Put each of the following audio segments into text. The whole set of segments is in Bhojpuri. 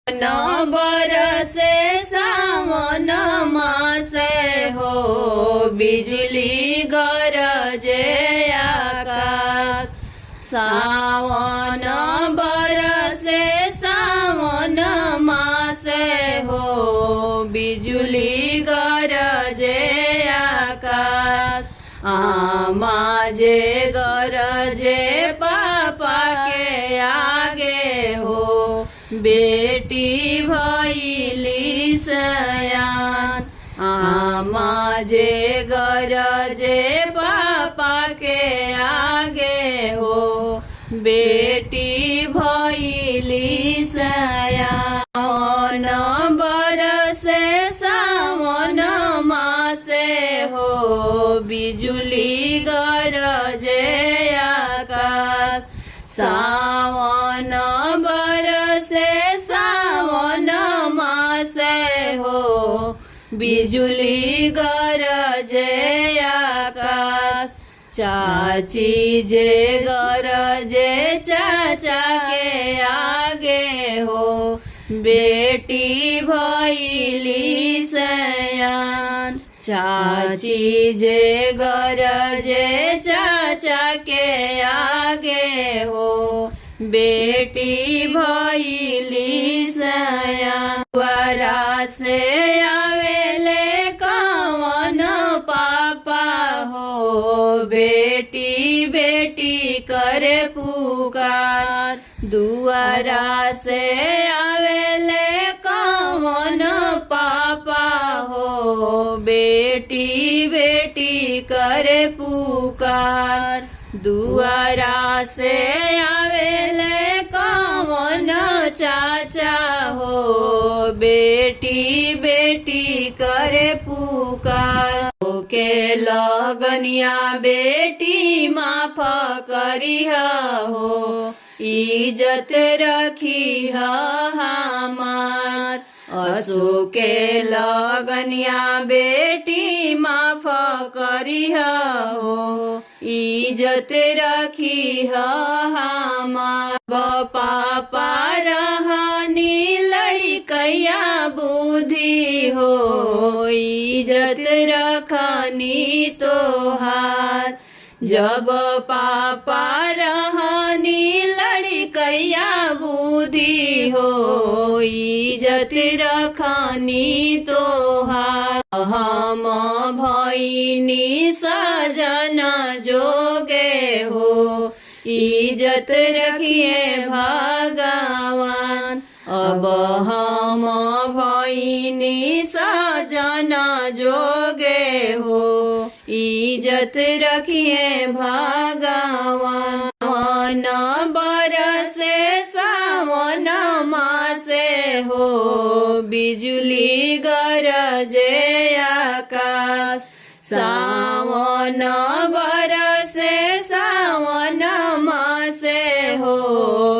न बरसे सावन मासे हो, बिजली गरजे आकाश। सावन बरसे सावन मासे हो, बिजुली गरजे आकाश। आमा जे गरजे पापा के आगे हो, बेटी भइली सयान। आमा जे गरजे पापा के आगे हो, बेटी भइली सयान। बरसे सावन मासे हो, बिजुली गरजे आकाश। सावन बरसे सावन मासे हो, बिजुली गरजे आकाश। चाची जे गरजे चाचा के आगे हो, बेटी भइली सयान। चाची जे गरजे चाचा के आगे हो, बेटी भइली सयान। द्वारा से आवेले कवन पापा हो, बेटी बेटी करे पुकार। दुआरा से आवेले कवन पापा हो, बेटी बेटी करे पुकार। दुआरा से आवेले कवन चाचा हो, बेटी बेटी करे पुकार। के लगनिया बेटी माफ करिह हो, इज्जत रखिह हमार। असो के लगनिया बेटी माफ करिह हो, इज्जत रखिह हमार। पापा रहनी लड़कैया बुद्धि हो, इज्जत रखनी तोहार। जब पापा रहनी लड़कैया बुद्धि हो, इज्जत रखनी तोहार। हम भइनी सजन जोगे हो, इज्जत रखिए भगवान। अब हम भइनी सजन जोगे हो, इज्जत रखिए भगवान। सावन बरसे सावन मासे हो, बिजुली गरजे आकाश। सावन बरसे सावन मासे हो,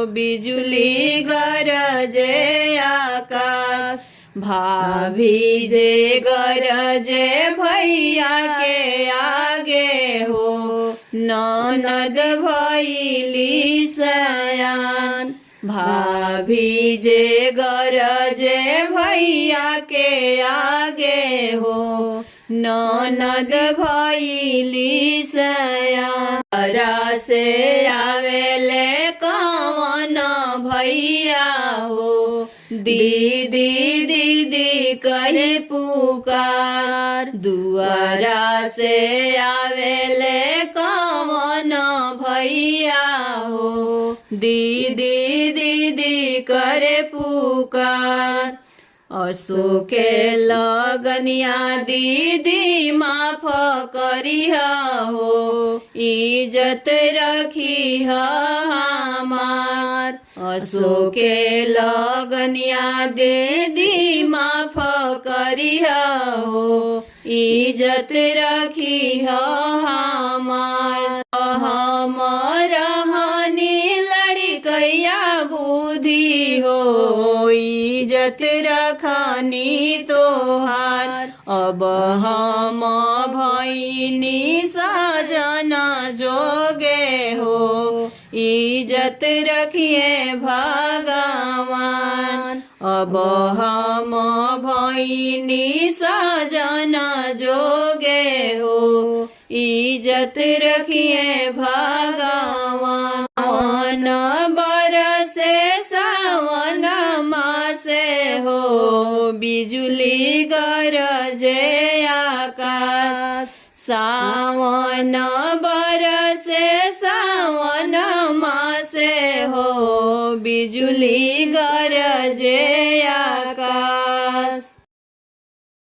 बिजुली गरजे आकाश। भाभी जे गरजे भैया के आगे हो, ननद भइली सयान। भाभी जे गरजे भैया के आगे हो, ननद भइली सयान। घरा से आवेले कवन भैया हो, दीदी दीदी करे पुकार। दुआरा से आवेले कवन भैया हो, दीदी दीदी करे पुकार। असो के लगनिया दीदी माफ करिह हो, इज्जत रखिह हमार। असो के लगनिया दीदी माफ करिह हो, इज्जत रखिह हमार। हम रहनी लड़कैया बुद्धि हो, इज्जत रखनी तोहार। अब हम भइनी सजन जोगे हो, इज्जत रखिए भगवान। अब हम भैनी सजन जोगे हो इज्जत रखिए भगवान बरसे सावन मासे हो बिजुली गरजे आकाश सावन बरसे सावन मासे हो बिजुली गरजे आकाश।